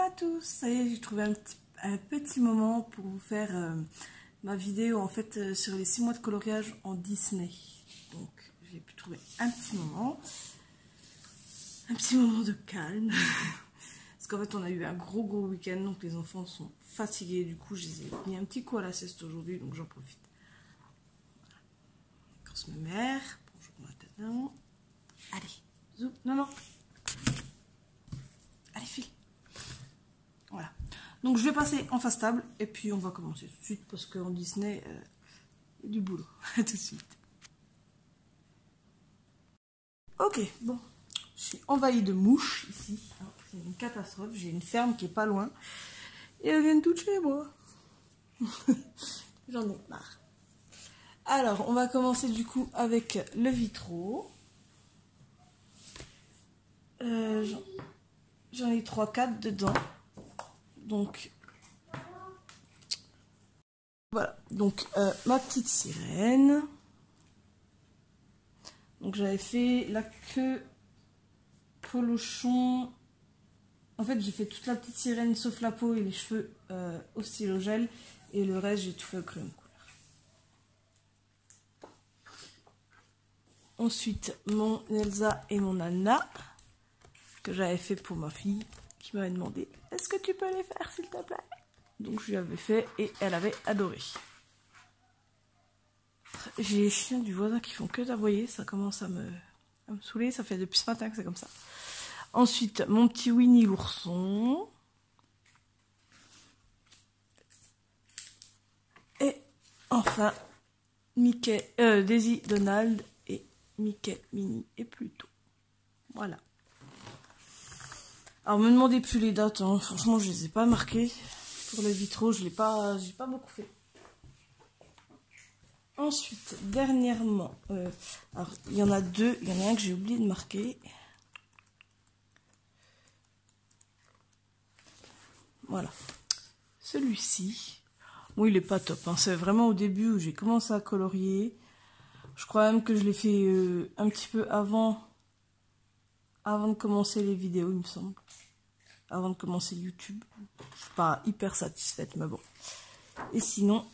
à tous, ça y est, j'ai trouvé un petit moment pour vous faire ma vidéo en fait sur les 6 mois de coloriage en Disney. Donc j'ai pu trouver un petit moment de calme. Parce qu'en fait on a eu un gros week-end, donc les enfants sont fatigués, du coup je les ai mis un petit coup à la sieste aujourd'hui, donc j'en profite. Quand ma mère, bonjour ma tête, non. Allez, zou, non. Allez, file. Voilà. Donc je vais passer en face table et puis on va commencer tout de suite parce qu'en Disney, il y a du boulot. Tout de suite. Ok, bon. Je suis envahie de mouches ici. C'est une catastrophe. J'ai une ferme qui est pas loin. Et elles viennent toutes chez moi. J'en ai marre. Alors, on va commencer du coup avec le vitraux. J'en ai 3-4 dedans. Donc, voilà. Donc, ma petite sirène. Donc, j'avais fait la queue polochon. En fait, j'ai fait toute la petite sirène sauf la peau et les cheveux au stylo gel. Et le reste, j'ai tout fait au crayon couleur. Ensuite, mon Elsa et mon Anna, que j'avais fait pour ma fille, qui m'avait demandé « Est-ce que tu peux les faire, s'il te plaît ?» Donc, je lui avais fait et elle avait adoré. J'ai les chiens du voisin qui font que d'aboyer, ça commence à me saouler, ça fait depuis ce matin que c'est comme ça. Ensuite, mon petit Winnie l'ourson. Et enfin, Mickey, Daisy, Donald et Mickey, Minnie et Pluto. Voilà. Alors, me demandez plus les dates, hein. Franchement, je les ai pas marquées. Pour les vitraux, j'ai pas beaucoup fait. Ensuite, dernièrement, alors il y en a deux, il y en a un que j'ai oublié de marquer. Voilà. Celui-ci, bon, il est pas top, hein. C'est vraiment au début où j'ai commencé à colorier. Je crois même que je l'ai fait un petit peu avant de commencer les vidéos, il me semble. Avant de commencer YouTube. Je suis pas hyper satisfaite, mais bon. Et sinon,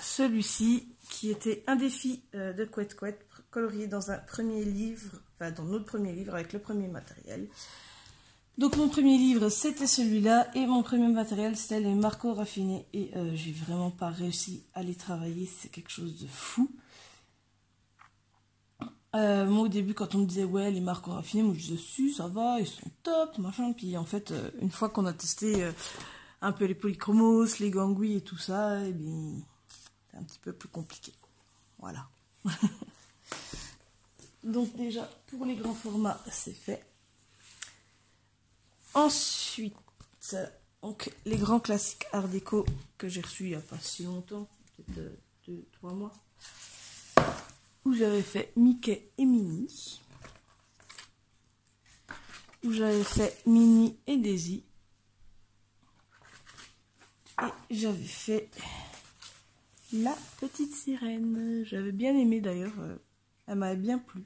celui-ci, qui était un défi de Couette Couette, colorié dans un premier livre, enfin dans notre premier livre avec le premier matériel. Donc mon premier livre c'était celui-là et mon premier matériel c'était les marqueurs raffinés et j'ai vraiment pas réussi à les travailler, c'est quelque chose de fou. Moi au début quand on me disait ouais les marqueurs raffinés, moi je disais si ça va, ils sont top, machin, puis en fait une fois qu'on a testé un peu les polychromos, les gangouis et tout ça, et bien c'est un petit peu plus compliqué. Voilà. Donc déjà pour les grands formats c'est fait. Ensuite, donc, les grands classiques art déco que j'ai reçus il n'y a pas si longtemps, peut-être 2-3 mois, où j'avais fait Mickey et Minnie, où j'avais fait Minnie et Daisy, et j'avais fait la petite sirène. J'avais bien aimé d'ailleurs, elle m'avait bien plu.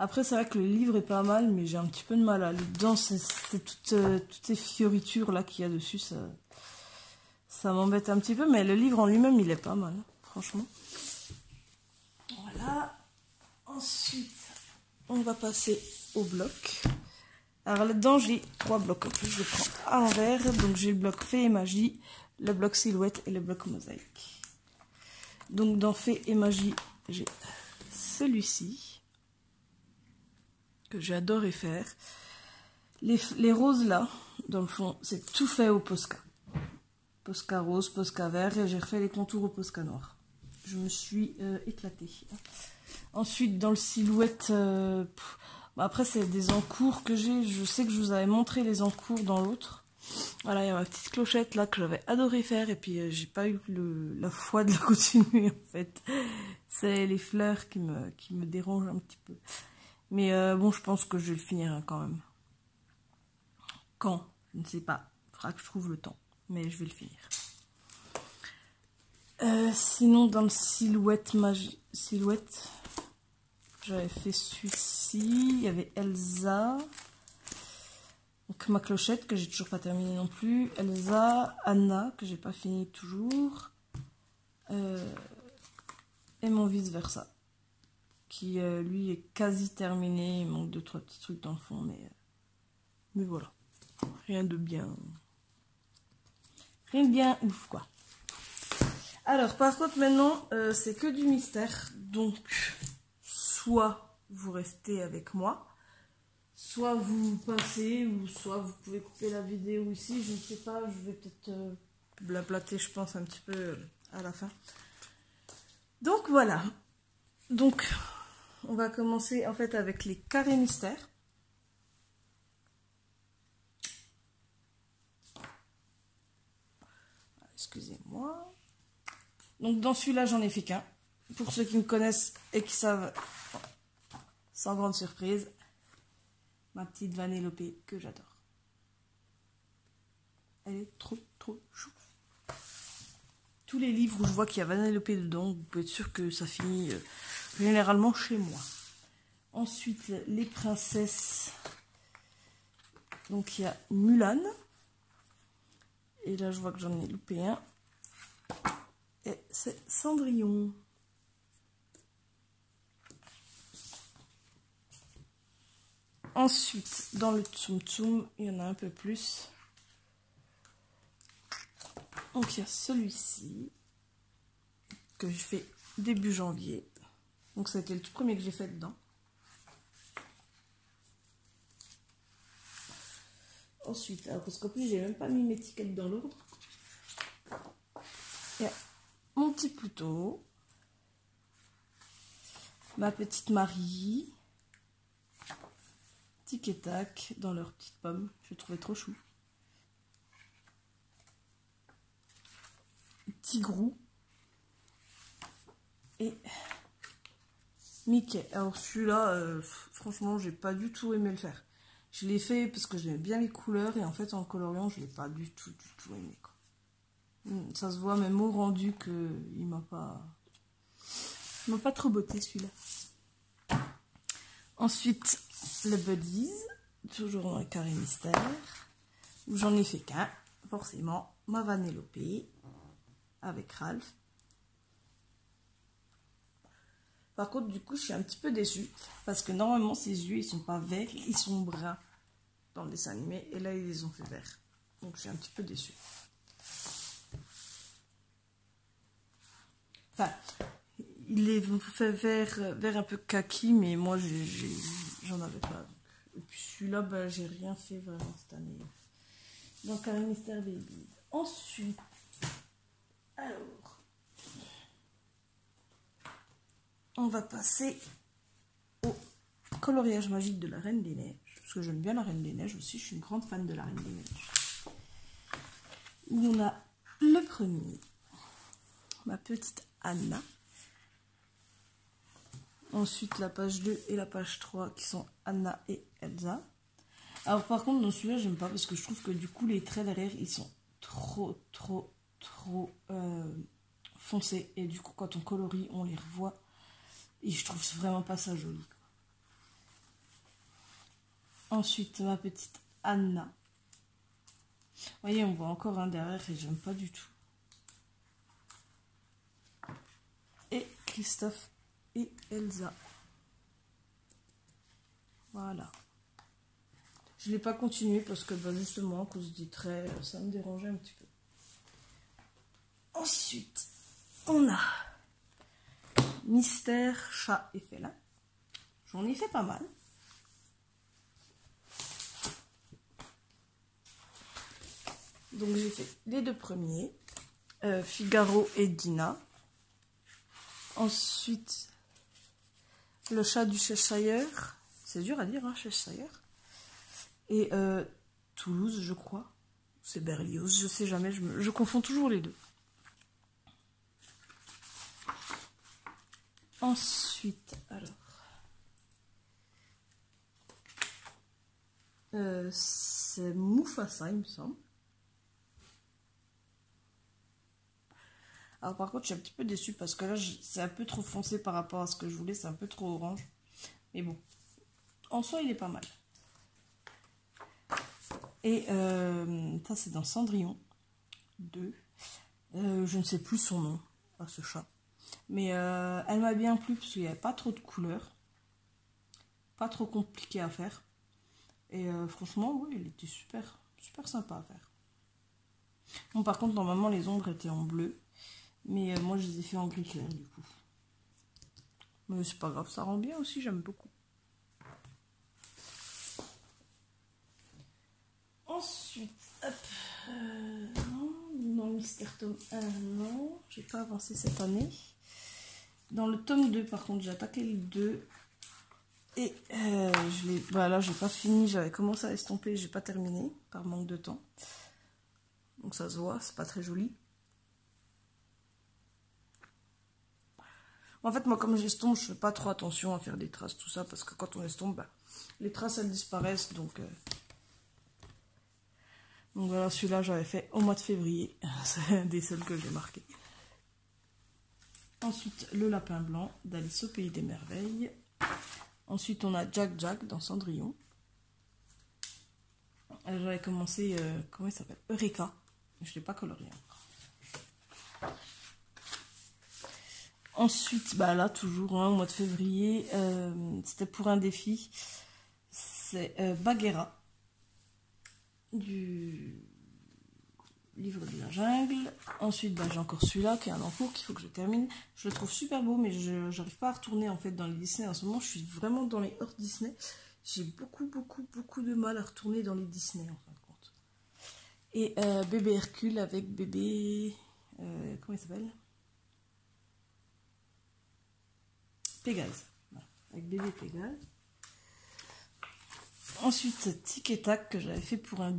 Après, c'est vrai que le livre est pas mal, mais j'ai un petit peu de mal à aller dedans. C'est toutes ces fioritures là qu'il y a dessus, ça m'embête un petit peu. Mais le livre en lui-même, il est pas mal, franchement. Voilà. Ensuite, on va passer au bloc. Alors là-dedans, j'ai 3 blocs. En plus, je le prends à l'envers. Donc, j'ai le bloc Fée et Magie, le bloc Silhouette et le bloc Mosaïque. Donc, dans Fée et Magie, j'ai celui-ci que j'ai adoré faire. Les roses là, dans le fond, c'est tout fait au Posca. Posca rose, Posca vert, et j'ai refait les contours au Posca noir. Je me suis éclatée. Ensuite, dans le Silhouette, après c'est des encours que j'ai. Je sais que je vous avais montré les encours dans l'autre. Voilà, il y a ma petite clochette là que j'avais adoré faire, et puis j'ai pas eu la foi de la continuer en fait. C'est les fleurs qui me dérangent un petit peu. Mais bon, je pense que je vais le finir hein, quand même. Quand? Je ne sais pas. Il faudra que je trouve le temps. Mais je vais le finir. Sinon, dans le Silhouette, j'avais fait celui-ci. Il y avait Elsa. ma clochette, que j'ai toujours pas terminé non plus. Elsa, Anna, que j'ai pas fini toujours. Et mon vice-versa, qui lui est quasi terminé. Il manque 2-3 petits trucs dans le fond, mais voilà. Rien de bien ouf, quoi. Alors, par contre, maintenant, c'est que du mystère. Donc, soit vous restez avec moi, soit vous passez, ou soit vous pouvez couper la vidéo ici. Je ne sais pas, je vais peut-être blablater, je pense, un petit peu à la fin. Donc, voilà. Donc, on va commencer, en fait, avec les carrés mystères. Excusez-moi. Donc dans celui-là, j'en ai fait qu'un. Pour ceux qui me connaissent et qui savent, sans grande surprise, ma petite Vanellope que j'adore. Elle est trop chou. Tous les livres où je vois qu'il y a Vanellope dedans, vous pouvez être sûr que ça finit généralement chez moi. Ensuite, les princesses. Donc il y a Mulan. Et là, je vois que j'en ai loupé un. Et c'est Cendrillon. Ensuite, dans le Tsum Tsum, il y en a un peu plus. Donc, il y a celui-ci, que j'ai fait début janvier. Donc, ça a été le tout premier que j'ai fait dedans. Ensuite, alors parce qu'en plus, j'ai même pas mis mes étiquettes dans l'ordre. Il y a mon petit Pluto, ma petite Marie, Tic et Tac dans leur petite pomme. Je trouvais trop chou. Tigrou et Mickey. Alors celui-là, franchement, j'ai pas du tout aimé le faire. Je l'ai fait parce que j'aimais bien les couleurs et en fait en coloriant, je l'ai pas du tout aimé, quoi. Ça se voit même au rendu que il m'a pas trop botté celui-là. Ensuite, le Buddies, toujours dans le carré mystère, où j'en ai fait qu'un, forcément, ma Vanellope avec Ralph. Par contre, du coup, je suis un petit peu déçue parce que normalement, ses yeux, ils sont pas verts, ils sont bruns dans le dessin animé et là, ils les ont fait verts. Donc, je suis un petit peu déçue. Enfin, il les fait vert un peu kaki, mais moi, j'en avais pas. Et puis celui-là, bah, j'ai rien fait vraiment cette année. Donc, Carré Mystère Baby. Ensuite, alors, on va passer au coloriage magique de la Reine des Neiges. Parce que j'aime bien la Reine des Neiges aussi, je suis une grande fan de la Reine des Neiges. Où on a le premier, ma petite Anna. Ensuite, la page 2 et la page 3 qui sont Anna et Elsa. Alors par contre, dans celui-là, j'aime pas parce que je trouve que du coup, les traits derrière, ils sont trop foncés. Et du coup, quand on colorie, on les revoit. Et je trouve vraiment pas ça joli, quoi. Ensuite, ma petite Anna. Vous voyez, on voit encore un derrière et j'aime pas du tout. Et Christophe et Elsa. Voilà. Je ne l'ai pas continué parce que bah, justement, à cause des traits, ça me dérangeait un petit peu. Ensuite, on a Mystère, Chat et Félin. J'en ai fait pas mal. Donc j'ai fait les deux premiers. Figaro et Dina. Ensuite, le chat du Cheshire. C'est dur à dire, hein, Cheshire. Et Toulouse, je crois. C'est Berlioz, je sais jamais, je confonds toujours les deux. Ensuite, alors. C'est Mufasa, il me semble. Alors par contre, je suis un petit peu déçue parce que là, c'est un peu trop foncé par rapport à ce que je voulais. C'est un peu trop orange. Mais bon, en soi, il est pas mal. Et ça, c'est dans Cendrillon 2. Je ne sais plus son nom à ce chat. Mais elle m'a bien plu parce qu'il n'y avait pas trop de couleurs. Pas trop compliqué à faire. Et franchement, oui, il était super, super sympa à faire. Bon, par contre, normalement, les ombres étaient en bleu. Mais moi, je les ai fait en gris clair, du coup. Mais c'est pas grave, ça rend bien aussi, j'aime beaucoup. Ensuite, hop. Non, dans Mystère tome 1, non. J'ai pas avancé cette année. Dans le tome 2, par contre, j'ai attaqué le 2. Et là, j'ai pas fini. J'avais commencé à estomper, j'ai pas terminé, par manque de temps. Donc ça se voit, c'est pas très joli. En fait, moi, comme j'estompe, je fais pas trop attention à faire des traces, tout ça, parce que quand on estompe, bah, les traces, elles disparaissent. Donc voilà, celui-là, j'avais fait au mois de février. C'est un des seuls que j'ai marqué. Ensuite, Le Lapin Blanc d'Alice au Pays des Merveilles. Ensuite, on a Jack Jack dans Cendrillon. J'avais commencé, comment il s'appelle, Eureka. Je ne l'ai pas colorié encore. Ensuite, bah là, toujours, au mois de février, c'était pour un défi. C'est Bagheera, du livre de la jungle. Ensuite, bah, j'ai encore celui-là qui est un en cours qu'il faut que je termine. Je le trouve super beau, mais je n'arrive pas à retourner en fait dans les Disney. En ce moment, je suis vraiment dans les hors Disney. J'ai beaucoup de mal à retourner dans les Disney en fin de compte. Et bébé Hercule avec bébé... comment il s'appelle? Pégase. Voilà, avec bébé Pégase. Ensuite, Tic et Tac que j'avais fait pour un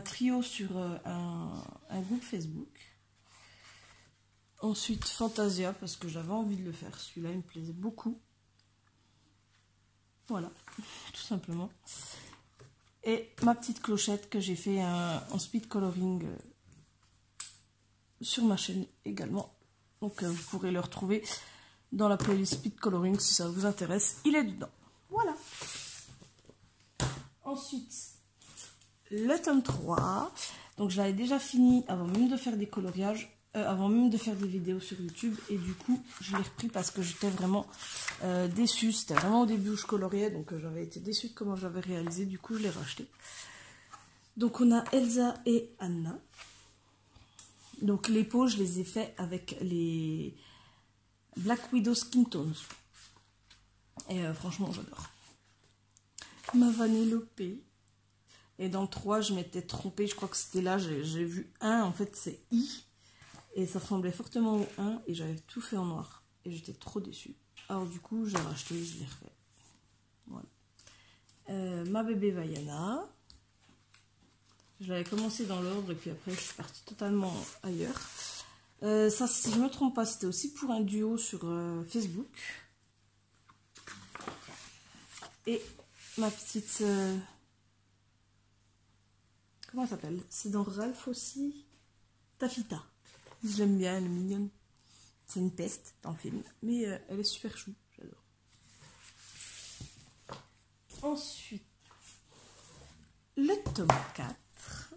trio sur un groupe Facebook. Ensuite, Fantasia parce que j'avais envie de le faire. Celui-là, il me plaisait beaucoup. Voilà, tout simplement. Et ma petite clochette que j'ai fait en speed coloring sur ma chaîne également. Donc vous pourrez le retrouver dans la playlist speed coloring si ça vous intéresse. Il est dedans. Voilà. Ensuite, le tome 3. Donc je l'avais déjà fini avant même de faire des coloriages. Avant même de faire des vidéos sur YouTube, et du coup je l'ai repris parce que j'étais vraiment déçue. C'était vraiment au début où je coloriais, donc j'avais été déçue de comment j'avais réalisé, du coup je l'ai racheté. Donc on a Elsa et Anna. Donc les peaux, je les ai fait avec les Black Widow Skin Tones. Et franchement j'adore. Ma Vanellope. Et dans le 3 je m'étais trompée, je crois que c'était là, j'ai vu 1, en fait c'est I. Et ça ressemblait fortement au 1 et j'avais tout fait en noir. Et j'étais trop déçue. Alors du coup, j'ai racheté, je l'ai refait. Voilà. Ma bébé Vaiana. Je l'avais commencé dans l'ordre et puis après je suis partie totalement ailleurs. Ça, si je ne me trompe pas, c'était aussi pour un duo sur Facebook. Et ma petite... comment elle s'appelle? C'est dans Ralph aussi. Tafita. J'aime bien, elle est mignonne. C'est une peste dans le film, mais elle est super chou, j'adore. Ensuite, le tome 4.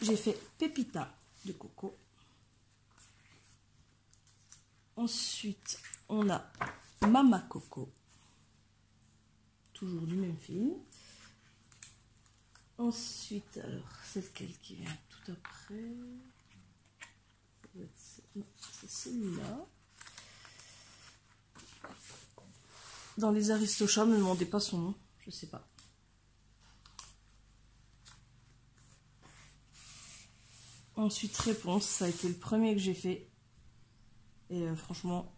J'ai fait Pépita de Coco. Ensuite, on a Mama Coco. Toujours du même film. Ensuite, alors, c'est lequel qui vient tout après? C'est celui-là. Dans les Aristochats, ne me demandez pas son nom, je sais pas. Ensuite, Réponse, ça a été le premier que j'ai fait. Et franchement,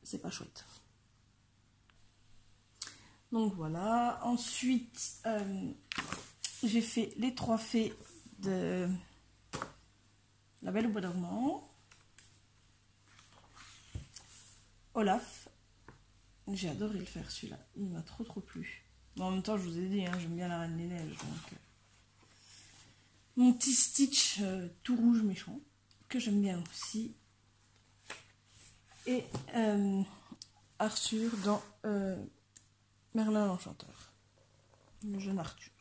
c'est pas chouette. Donc voilà. Ensuite, j'ai fait les 3 fées de La Belle au Bois dormant. Olaf. J'ai adoré le faire celui-là. Il m'a trop plu. Mais en même temps, je vous ai dit, hein, j'aime bien la Reine des Neiges. Donc, mon petit Stitch tout rouge méchant, que j'aime bien aussi. Et Arthur dans Merlin l'Enchanteur, le jeune Arthur.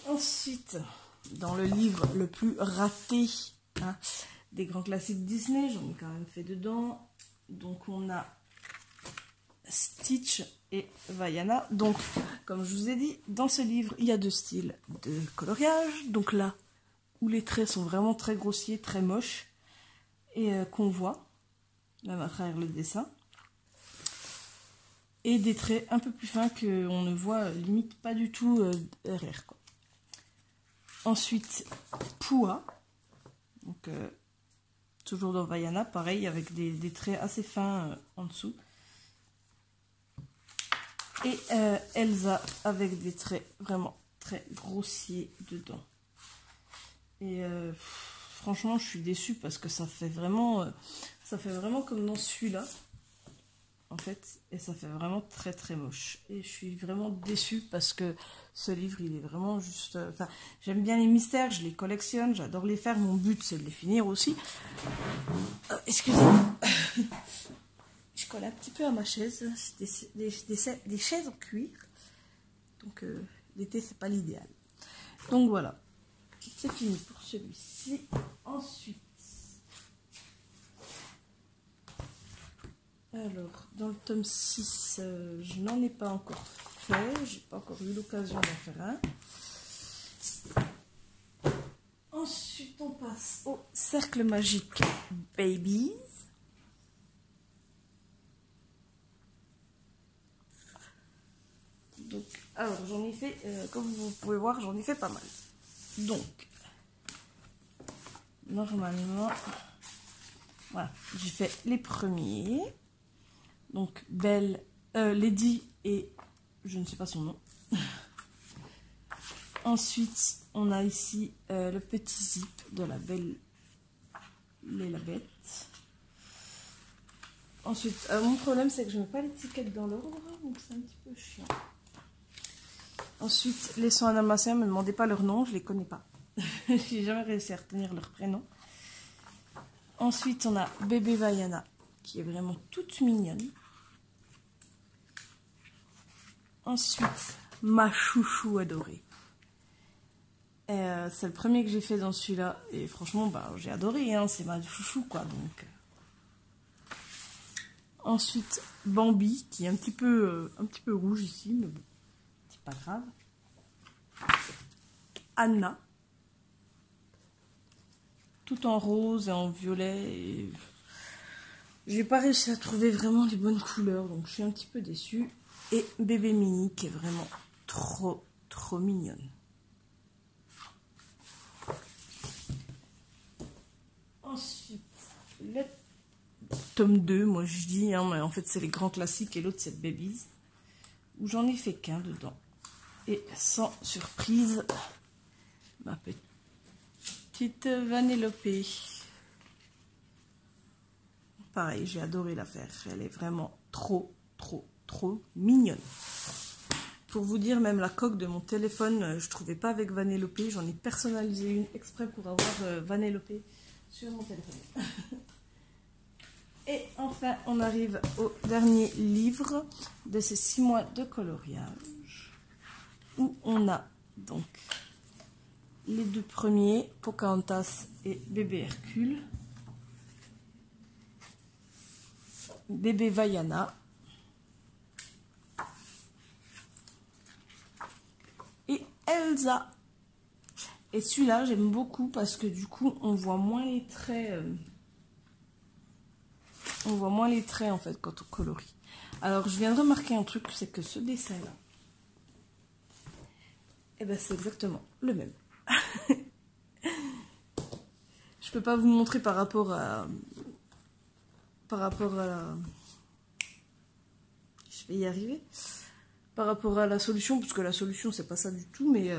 Ensuite, dans le livre le plus raté hein, des grands classiques Disney, j'en ai quand même fait dedans. Donc on a Stitch et Vaiana. Donc, comme je vous ai dit, dans ce livre, il y a 2 styles de coloriage. Donc là, où les traits sont vraiment très grossiers, très moches, et qu'on voit, même à travers le dessin. Et des traits un peu plus fins qu'on ne voit limite pas du tout derrière, quoi. Ensuite, Pua. Donc, toujours dans Vaiana, pareil, avec des traits assez fins en dessous. Et Elsa avec des traits vraiment très grossiers dedans. Et franchement, je suis déçue parce que ça fait vraiment comme dans celui-là, en fait. Et ça fait vraiment très très moche. Et je suis vraiment déçue parce que ce livre, il est vraiment juste... Enfin, j'aime bien les mystères, je les collectionne, j'adore les faire. Mon but, c'est de les finir aussi. Excusez-moi. Je colle un petit peu à ma chaise, des chaises en cuir, donc l'été c'est pas l'idéal. Donc voilà, c'est fini pour celui-ci. Ensuite, alors dans le tome 6, je n'en ai pas encore fait, j'ai pas encore eu l'occasion d'en faire un. Ensuite on passe au cercle magique Babies. Donc, alors j'en ai fait, comme vous pouvez voir, j'en ai fait pas mal. Donc, normalement, voilà, j'ai fait les premiers. Donc, Belle, Lady et je ne sais pas son nom. Ensuite, on a ici le petit zip de la Belle et la Bête. Ensuite, mon problème c'est que je ne mets pas l'étiquette dans l'ordre, donc c'est un petit peu chiant. Ensuite, les soins dalmatiens, ne me demandez pas leur nom, je les connais pas. J'ai jamais réussi à retenir leur prénom. Ensuite, on a Bébé Vaiana, qui est vraiment toute mignonne. Ensuite, ma chouchou adorée. C'est le premier que j'ai fait dans celui-là. Et franchement, bah, j'ai adoré, hein, c'est ma chouchou, quoi. Donc. Ensuite, Bambi, qui est un petit peu rouge ici, mais bon, c'est pas grave. Anna, tout en rose et en violet. Et... j'ai pas réussi à trouver vraiment les bonnes couleurs, donc je suis un petit peu déçue. Et Bébé Mini, qui est vraiment trop mignonne. Ensuite, le tome 2, moi je dis, hein, mais en fait c'est les grands classiques et l'autre c'est Babies, où j'en ai fait qu'un dedans. Et sans surprise, ma petite Vanellope. Pareil, j'ai adoré la faire. Elle est vraiment trop mignonne. Pour vous dire, même la coque de mon téléphone, je trouvais pas avec Vanellope. J'en ai personnalisé une exprès pour avoir Vanellope sur mon téléphone. Et enfin, on arrive au dernier livre de ces 6 mois de coloriage, où on a donc les 2 premiers, Pocahontas et Bébé Hercule, Bébé Vaiana et Elsa. Et celui-là, j'aime beaucoup parce que du coup, on voit moins les traits. On voit moins les traits en fait quand on colorie. Alors, je viens de remarquer un truc, c'est que ce dessin-là, eh ben, c'est exactement le même. Je peux pas vous montrer par rapport à je vais y arriver. Par rapport à la solution, parce que la solution, c'est pas ça du tout, mais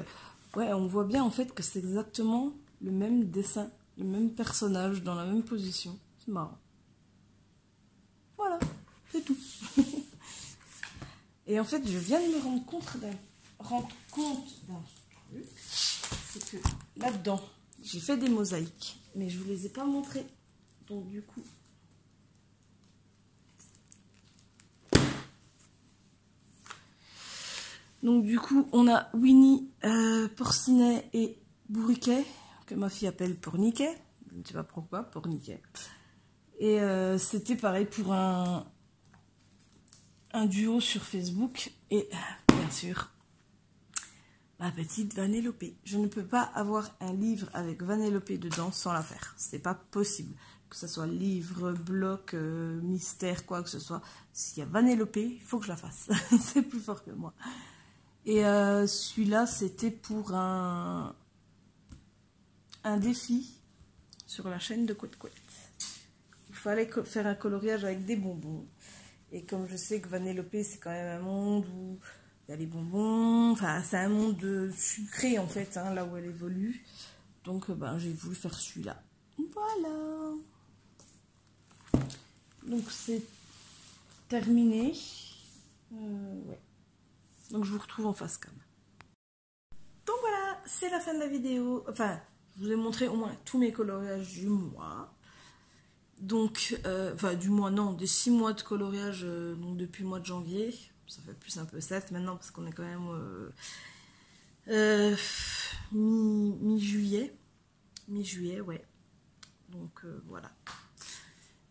ouais, on voit bien en fait que c'est exactement le même dessin, le même personnage dans la même position. C'est marrant. Voilà, c'est tout. Et en fait, je viens de me rendre compte d'un truc, c'est que là-dedans, j'ai fait des mosaïques, mais je vous les ai pas montrées. Donc du coup, Donc du coup, on a Winnie, Porcinet et Bourriquet, que ma fille appelle Porniquet. Je ne sais pas pourquoi, Porniquet. Et c'était pareil pour un duo sur Facebook. Et bien sûr, ma petite Vanellope. Je ne peux pas avoir un livre avec Vanellope dedans sans la faire. C'est pas possible. Que ce soit livre, bloc, mystère, quoi que ce soit. S'il y a Vanellope, il faut que je la fasse. C'est plus fort que moi. Et celui-là, c'était pour un défi sur la chaîne de Couette Couette. Il fallait faire un coloriage avec des bonbons. Et comme je sais que Vanellope, c'est quand même un monde où il y a les bonbons, enfin c'est un monde sucré en fait, hein, là où elle évolue. Donc ben, j'ai voulu faire celui-là. Voilà. Donc c'est terminé. Ouais. Donc je vous retrouve en face cam. Donc voilà, c'est la fin de la vidéo. Enfin, je vous ai montré au moins tous mes coloriages du mois. Donc, enfin du mois, non, des 6 mois de coloriage, donc depuis le mois de janvier. Ça fait plus un peu 7 maintenant parce qu'on est quand même mi-juillet. Mi-juillet, ouais. Donc voilà.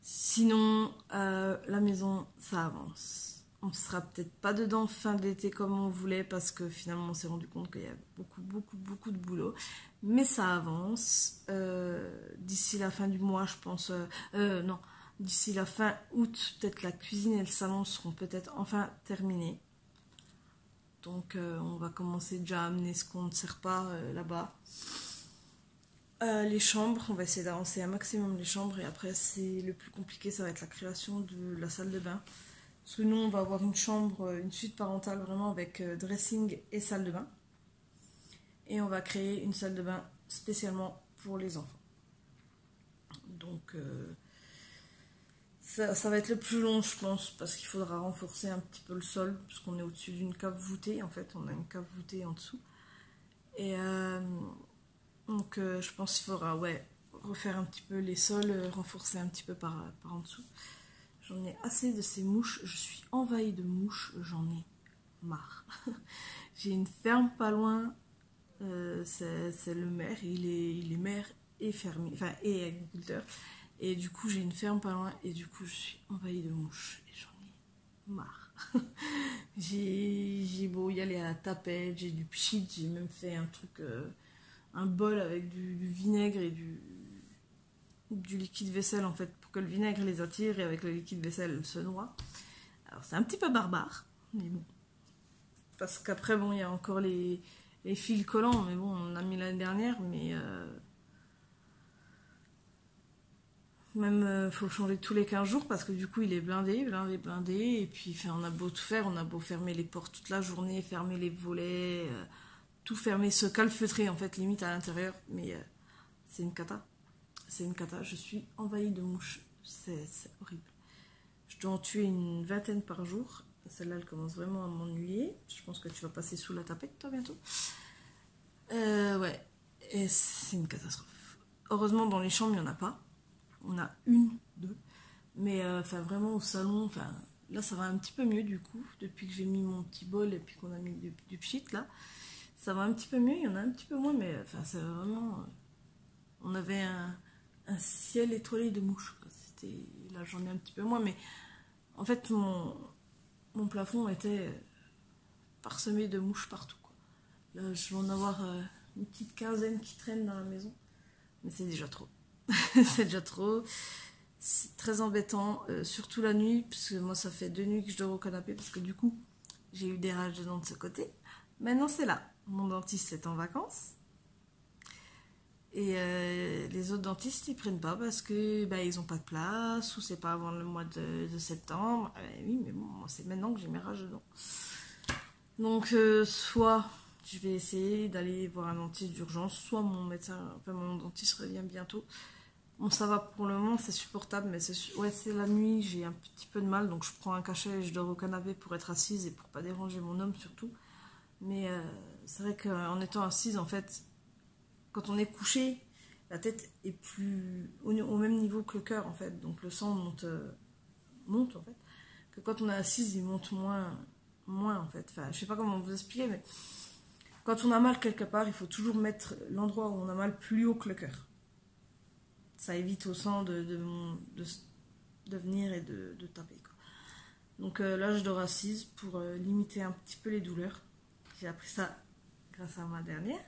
Sinon, la maison, ça avance. On ne sera peut-être pas dedans fin de l'été comme on voulait parce que finalement on s'est rendu compte qu'il y a beaucoup de boulot. Mais ça avance. D'ici la fin du mois, je pense... non, d'ici la fin août, peut-être la cuisine et le salon seront peut-être enfin terminés. Donc on va commencer déjà à amener ce qu'on ne sert pas là-bas. Les chambres, on va essayer d'avancer un maximum les chambres. Et après, c'est le plus compliqué, ça va être la création de la salle de bain. Parce que nous, on va avoir une chambre, une suite parentale vraiment avec dressing et salle de bain. Et on va créer une salle de bain spécialement pour les enfants. Donc, ça va être le plus long, je pense, parce qu'il faudra renforcer un petit peu le sol, parce qu'on est au-dessus d'une cave voûtée. En fait, on a une cave voûtée en dessous. Et donc, je pense qu'il faudra, ouais, refaire un petit peu les sols, renforcer un petit peu par en dessous. J'en ai assez de ces mouches, je suis envahie de mouches, j'en ai marre. J'ai une ferme pas loin, c'est le maire, il est maire et fermier, enfin et agriculteur. Et du coup j'ai une ferme pas loin et du coup je suis envahie de mouches et j'en ai marre. J'ai beau y aller à la tapette, j'ai du pchit, j'ai même fait un truc, un bol avec du vinaigre et du liquide vaisselle en fait pour que le vinaigre les attire et avec le liquide vaisselle se noie. Alors c'est un petit peu barbare, mais bon. Parce qu'après bon il y a encore les fils collants, mais bon on a mis l'année dernière, mais même faut le changer tous les 15 jours parce que du coup il est blindé, et puis enfin, on a beau tout faire, on a beau fermer les portes toute la journée, fermer les volets, tout fermer, se calfeutrer en fait limite à l'intérieur, mais c'est une cata. C'est une cata, je suis envahie de mouches, c'est horrible. Je dois en tuer une vingtaine par jour. Celle-là, elle commence vraiment à m'ennuyer. Je pense que tu vas passer sous la tapette, toi, bientôt. Ouais, et c'est une catastrophe. Heureusement, dans les chambres, il n'y en a pas. On a une, deux. Mais enfin, vraiment, au salon, enfin, là, ça va un petit peu mieux, du coup. Depuis que j'ai mis mon petit bol et puis qu'on a mis du pchit, là. Ça va un petit peu mieux, il y en a un petit peu moins, mais enfin, c'est vraiment... on avait un ciel étoilé de mouches. Là j'en ai un petit peu moins, mais en fait mon plafond était parsemé de mouches partout, quoi. Là je vais en avoir une petite quinzaine qui traînent dans la maison, mais c'est déjà trop. C'est déjà trop. C'est très embêtant, surtout la nuit, parce que moi ça fait 2 nuits que je dors au canapé, parce que du coup j'ai eu des rages de dents de ce côté. Maintenant c'est là, mon dentiste est en vacances. Et les autres dentistes ils prennent pas parce que bah, ils ont pas de place ou c'est pas avant le mois de septembre. Oui, mais bon, c'est maintenant que j'ai mes rages de dents. Donc soit je vais essayer d'aller voir un dentiste d'urgence, soit mon médecin, enfin mon dentiste revient bientôt. Bon, ça va pour le moment, c'est supportable, mais c'est la nuit, j'ai un petit peu de mal, donc je prends un cachet et je dors au canapé pour être assise et pour pas déranger mon homme surtout. Mais c'est vrai qu'en étant assise, en fait, quand on est couché, la tête est plus au même niveau que le cœur en fait, donc le sang monte en fait. Que quand on est assise, il monte moins moins en fait. Enfin, je sais pas comment vous expliquer, mais quand on a mal quelque part, il faut toujours mettre l'endroit où on a mal plus haut que le cœur. Ça évite au sang de venir et de taper, quoi. Donc là, je dors assise pour limiter un petit peu les douleurs. J'ai appris ça grâce à ma dernière.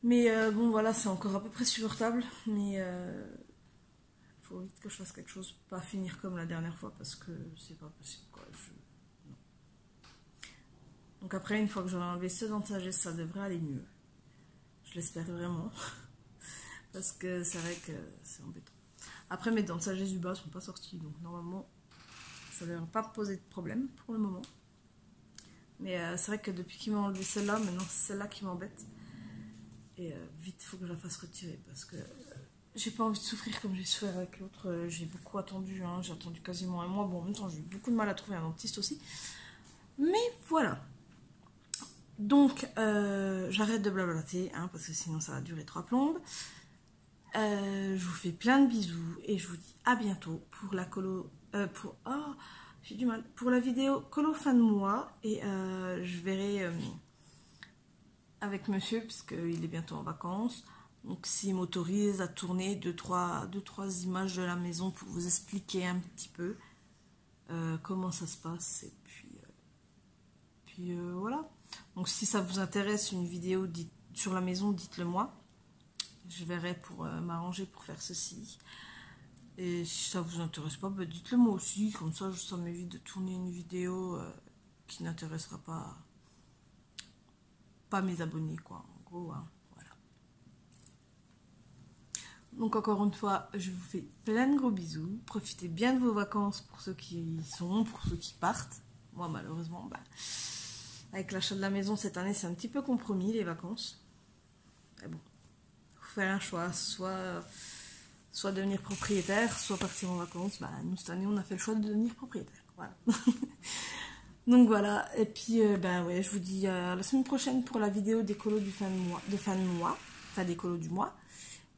Mais bon, voilà, c'est encore à peu près supportable. Mais faut vite que je fasse quelque chose, pas finir comme la dernière fois parce que c'est pas possible, quoi. Non. Donc après, une fois que j'aurai enlevé ce dent de sagesse, ça devrait aller mieux. Je l'espère vraiment. Parce que c'est vrai que c'est embêtant. Après, mes dents de sagesse du bas sont pas sorties, donc normalement, ça ne devrait pas poser de problème pour le moment. Mais c'est vrai que depuis qu'il m'a enlevé celle-là, maintenant c'est celle-là qui m'embête. Et vite, il faut que je la fasse retirer parce que j'ai pas envie de souffrir comme j'ai souffert avec l'autre. J'ai beaucoup attendu, hein, j'ai attendu quasiment un mois. Bon, en même temps, j'ai eu beaucoup de mal à trouver un dentiste aussi. Mais voilà. Donc, j'arrête de blablater, hein, parce que sinon ça va durer 3 plombes. Je vous fais plein de bisous et je vous dis à bientôt pour la colo. J'ai du mal. Pour la vidéo colo fin de mois. Et je verrai avec monsieur, puisqu'il est bientôt en vacances. Donc, s'il m'autorise à tourner 2-3 images de la maison pour vous expliquer un petit peu comment ça se passe. Et puis voilà. Donc, si ça vous intéresse, une vidéo sur la maison, dites-le moi. Je verrai pour m'arranger pour faire ceci. Et si ça vous intéresse pas, bah dites-le moi aussi. Comme ça m'évite de tourner une vidéo qui n'intéressera pas mes abonnés, quoi. En gros, hein, voilà. Donc encore une fois, je vous fais plein de gros bisous. Profitez bien de vos vacances pour ceux qui y sont, pour ceux qui partent. Moi, malheureusement, avec l'achat de la maison cette année, c'est un petit peu compromis, les vacances. Mais bon. Faire un choix, soit devenir propriétaire, soit partir en vacances. Nous, cette année, on a fait le choix de devenir propriétaire. Voilà. Donc voilà, et puis ouais, je vous dis à la semaine prochaine pour la vidéo des colos de fin de mois, enfin des colos du mois.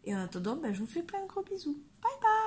Et en attendant, je vous fais plein de gros bisous. Bye bye.